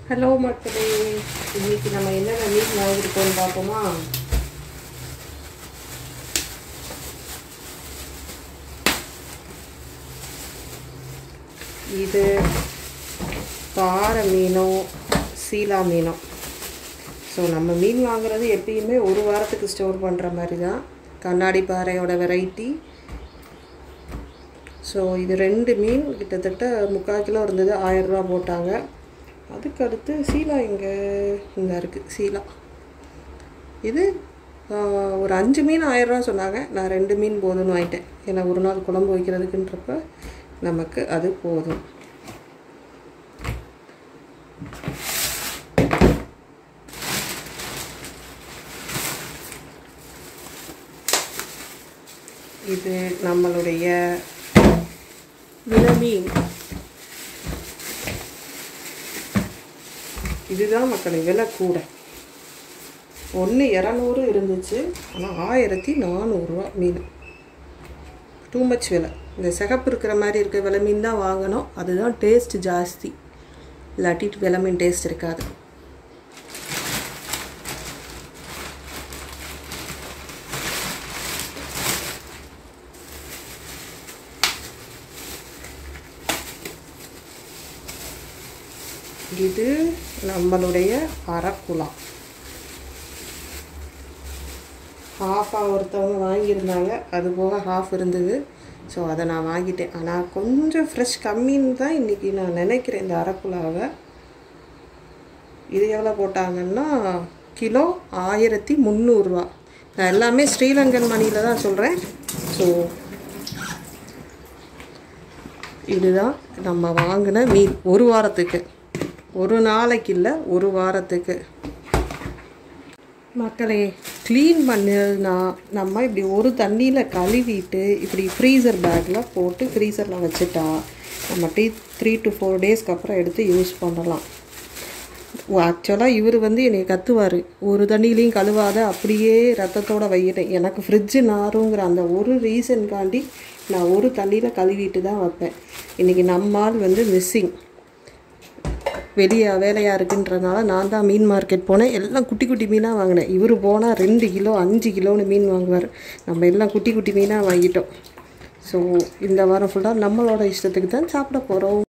Hello மக்களே, இன்னைக்கு நம்ம என்னென்ன மீன் வாங்கியிருக்கோம்னு பார்ப்போமா? இது பாறை மீனும் சீலா மீனும். ஸோ நம்ம மீன் வாங்குறது எப்பயுமே ஒரு வாரத்துக்கு ஸ்டோர் பண்ணுற மாதிரி தான். கண்ணாடி பாறையோட வெரைட்டி. ஸோ இது 2 மீன் கிட்டத்தட்ட 3/4 கிலோ இருந்தது, 1000 ரூபா போட்டாங்க. அதுக்கடுத்து சீலா இங்கே இருக்குது. சீலா இது ஒரு 5 மீன் 1000 ரூபா சொன்னாங்க. நான் 2 மீன் போதும்னு வாங்கிட்டேன். ஏன்னா ஒரு நாள் குழம்பு வைக்கிறதுக்குன்றப்ப நமக்கு அது போதும். இது நம்மளுடைய விலமீன். இதுதான் மக்களே விலை கூட. 1,200 இருந்துச்சு, ஆனால் 1400 ரூபா மீன். டூ மச் விலை. இந்த சிகப்பு இருக்கிற மாதிரி இருக்க விலை மீன் தான் வாங்கணும். அதுதான் டேஸ்ட் ஜாஸ்தி. இல்லாட்டி விலை மீன் டேஸ்ட் இருக்காது. இது நம்மளுடைய அரக்குலா. ஹாஃபாக ஒருத்தவங்க வாங்கியிருந்தாங்க, அது போக ஹாஃப் இருந்தது. ஸோ அதை நான் வாங்கிட்டேன். ஆனால் கொஞ்சம் ஃப்ரெஷ் கம்மின்னு தான் இன்றைக்கி நான் நினைக்கிறேன் இந்த அரக்குலாவை. இது எவ்வளோ போட்டாங்கன்னா கிலோ 1300 ரூபா. நான் எல்லாமே ஸ்ரீலங்கன் மணியில் தான் சொல்கிறேன். ஸோ இதுதான் நம்ம வாங்கின மீன் ஒரு வாரத்துக்கு. ஒரு நாளைக்கு இல்லை, ஒரு வாரத்துக்கு. மக்களே, க்ளீன் பண்ணதுன்னா நம்ம இப்படி ஒரு தண்ணியில் கழுவிட்டு இப்படி ஃப்ரீசர் பேக்கில் போட்டு ஃப்ரீசரில் வச்சுட்டா நம்ம 3 to 4 டேஸ்க்கு அப்புறம் எடுத்து யூஸ் பண்ணலாம். ஆக்சுவலாக இவர் என்னை கத்துவார், ஒரு தண்ணியிலையும் கழுவாத அப்படியே ரத்தத்தோடு வையிட்டேன். எனக்கு ஃப்ரிட்ஜு நாருங்கிற அந்த ஒரு ரீசன்காண்டி நான் ஒரு தண்ணியில் கழுவிட்டு தான் வைப்பேன். இன்றைக்கி நம்மால் மிஸ்ஸிங், வெளியே வேலையாக இருக்குன்றனால நான் தான் மீன் மார்க்கெட் போனேன். எல்லாம் குட்டி குட்டி மீனாக வாங்கினேன். இவர் போனால் 2 கிலோ 5 கிலோன்னு மீன் வாங்குவார். நம்ம எல்லாம் குட்டி குட்டி மீனாக வாங்கிட்டோம். ஸோ இந்த வாரம் ஃபுல்லாக நம்மளோட இஷ்டத்துக்கு தான் சாப்பிட போகிறோம்.